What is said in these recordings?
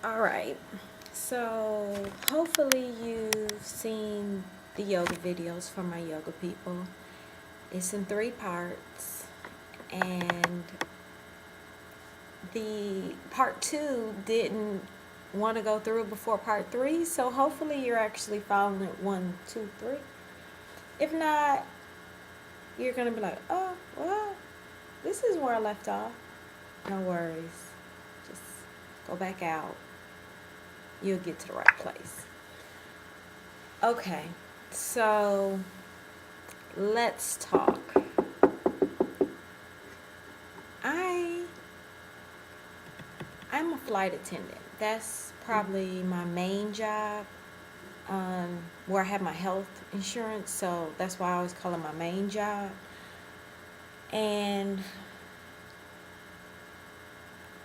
Alright, so hopefully you've seen the yoga videos from my yoga people. It's in 3 parts, and the part 2 didn't want to go through before part 3, so hopefully you're actually following it 1, 2, 3. If not, you're going to be like, oh, well, this is where I left off. No worries. Just go back out. You'll get to the right place. Okay, so let's talk. I I'm a flight attendant. That's probably my main job. Where I have my health insurance, so that's why I always call it my main job. And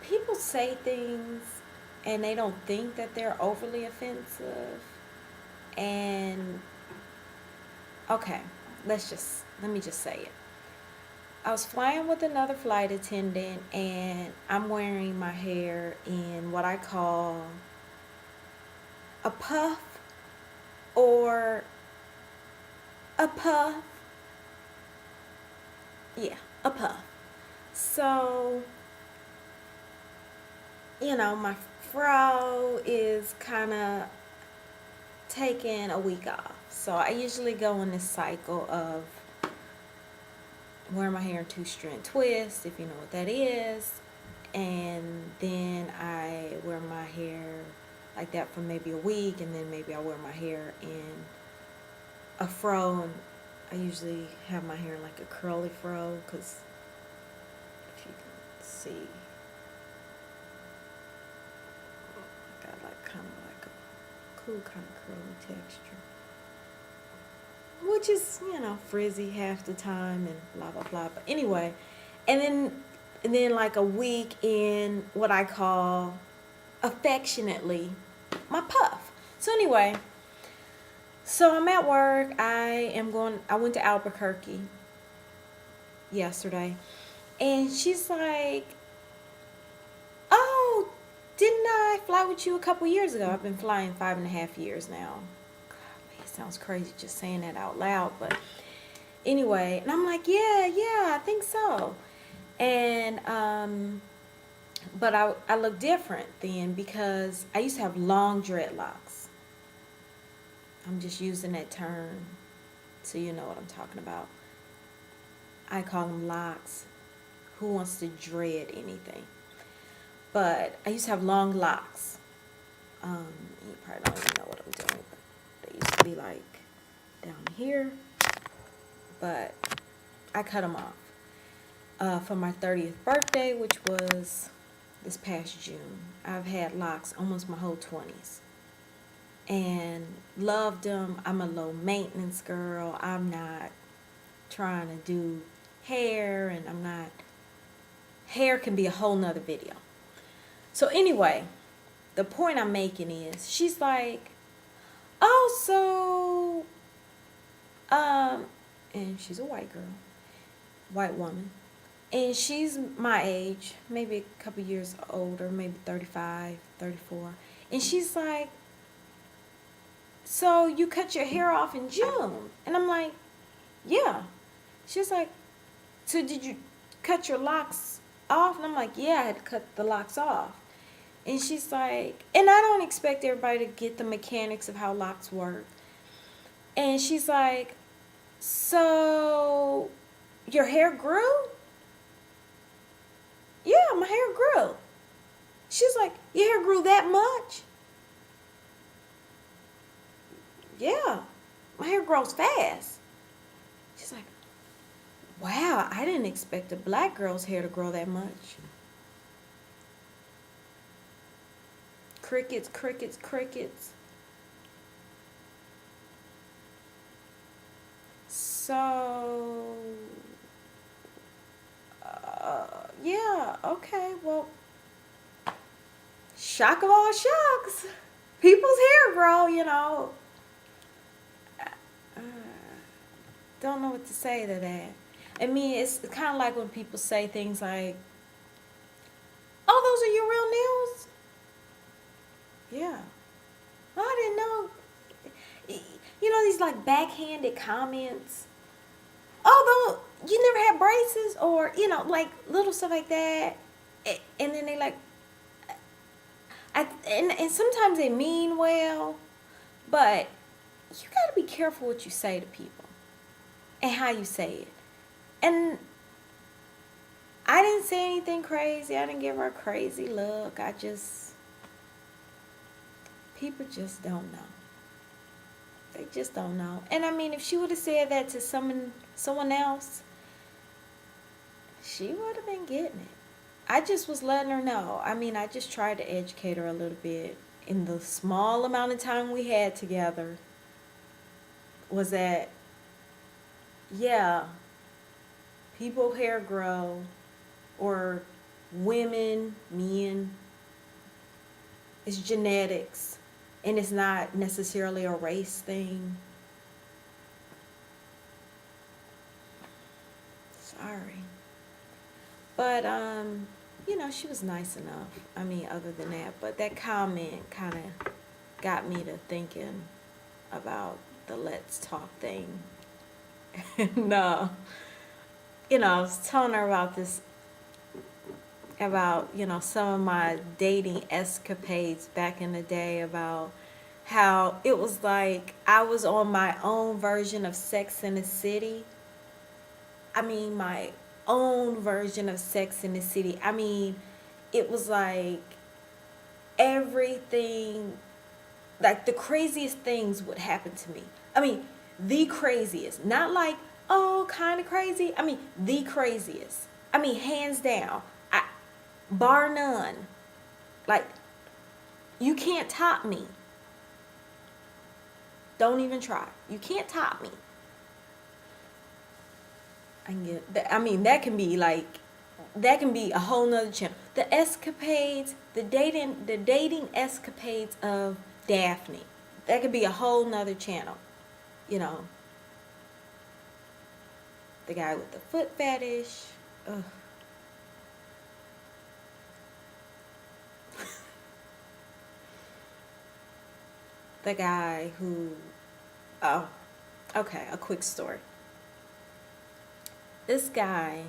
people say things and they don't think that they're overly offensive. And okay, let me just say it. I was flying with another flight attendant, and I'm wearing my hair in what I call a puff or a puff. Yeah, a puff. So, my fro is kind of taking a week off. So I usually go in this cycle of wear my hair in two-strand twists, if you know what that is, and then I wear my hair like that for maybe a week, and then maybe I wear my hair in a fro, and I usually have my hair like a curly fro, because if you can see, I got like kind of like a cool kind of curly texture, which is, frizzy half the time and blah blah blah. But anyway, and then like a week in what I call affectionately my puff. So anyway, so I'm at work. I went to Albuquerque yesterday, and she's like, "Oh, didn't I fly with you a couple years ago?" I've been flying 5.5 years now. It sounds crazy just saying that out loud, but anyway, and I'm like, yeah, I think so. And but I look different then because I used to have long dreadlocks. I'm just using that term so you know what I'm talking about. I call them locks. Who wants to dread anything? But I used to have long locks. You probably don't even know what I'm doing, but they used to be like down here. But I cut them off for my 30th birthday, which was this past June. I've had locks almost my whole 20s and loved them. I'm a low maintenance girl. I'm not trying to do hair, and hair can be a whole nother video. So anyway, the point I'm making is she's like, oh, so, and she's a white girl, white woman. And she's my age, maybe a couple years older, maybe 35, 34. And she's like, so you cut your hair off in June? And I'm like, yeah. She's like, so did you cut your locks off? And I'm like, yeah, I had to cut the locks off. And she's like, and I don't expect everybody to get the mechanics of how locks work. And she's like, so your hair grew? Yeah, my hair grew. She's like, your hair grew that much? Yeah, my hair grows fast. She's like, wow, I didn't expect a black girl's hair to grow that much. Crickets, crickets, crickets. So, yeah, okay, well, shock of all shocks. People's hair grow, Uh, don't know what to say to that. I mean, it's kind of like when people say things like, oh, those are your real nails? Yeah. I didn't know. You know, these like backhanded comments. Although you never had braces, or, you know, like little stuff like that. And then they like, and sometimes they mean well, but you got to be careful what you say to people and how you say it. And I didn't say anything crazy. I didn't give her a crazy look. People just don't know. They just don't know. And I mean, if she would have said that to someone else, she would have been getting it. I just was letting her know. I mean, I just tried to educate her a little bit in the small amount of time we had together. Was that, yeah, people hair grow, or women, men, it's genetics, and it's not necessarily a race thing. Sorry. But you know, she was nice enough. I mean, other than that, but that comment kind of got me to thinking about the let's talk thing. No, you know, I was telling her about this, about, you know, some of my dating escapades back in the day, about how it was like I was on my own version of Sex in the City. I mean, my own version of Sex in the City. I mean, it was like everything, like the craziest things would happen to me. I mean, the craziest. Not like, oh, kind of crazy. I mean, the craziest. I mean, hands down. Bar none. Like, you can't top me. Don't even try. You can't top me. I mean, that can be like, that can be a whole nother channel. The escapades, the dating escapades of Daphne. That could be a whole nother channel. You know, the guy with the foot fetish. Ugh. The guy who, oh, okay, a quick story. This guy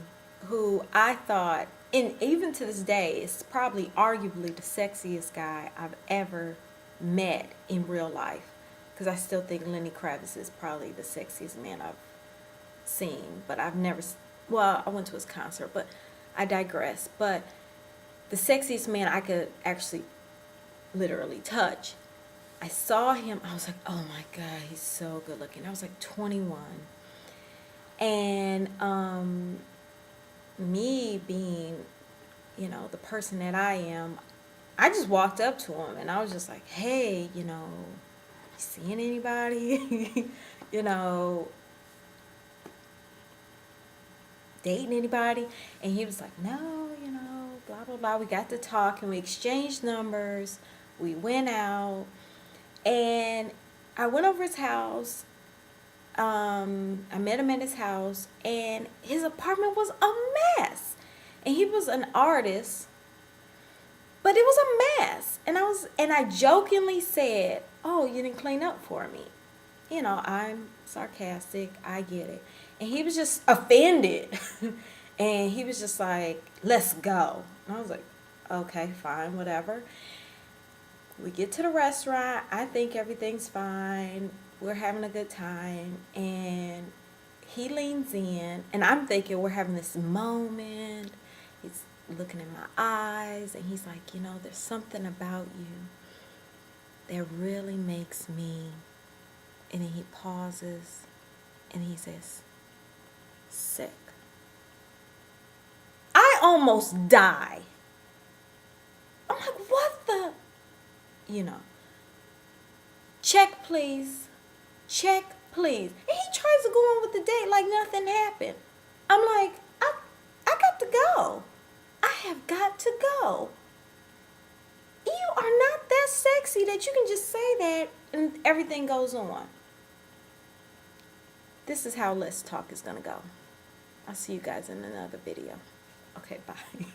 who I thought, and even to this day, is probably arguably the sexiest guy I've ever met in real life. Because I still think Lenny Kravitz is probably the sexiest man I've seen. But I've never, well, I went to his concert, but I digress. But the sexiest man I could actually literally touch, I saw him, I was like, oh my God, he's so good looking. I was like 21. And me being, you know, the person that I am, I just walked up to him and I was just like, hey, you know, you seeing anybody? You know, dating anybody? And he was like, no, you know, blah, blah, blah. We got to talk and we exchanged numbers. We went out. And I went over his house. I met him at his house, and his apartment was a mess. And he was an artist, but it was a mess. And I jokingly said, "Oh, you didn't clean up for me." You know, I'm sarcastic. I get it. And he was just offended. And he was just like, "Let's go." And I was like, "Okay, fine, whatever." We get to the restaurant. I think everything's fine. We're having a good time. And he leans in. And I'm thinking we're having this moment. He's looking in my eyes. And he's like, you know, there's something about you that really makes me. And then he pauses. And he says, sick. I almost die. I'm like, what the? You know, check please, check please. And he tries to go on with the date like nothing happened. I'm like, I got to go. I have got to go. You are not that sexy that you can just say that and everything goes on. This is how Let's Talk is going to go. I'll see you guys in another video. Okay, bye.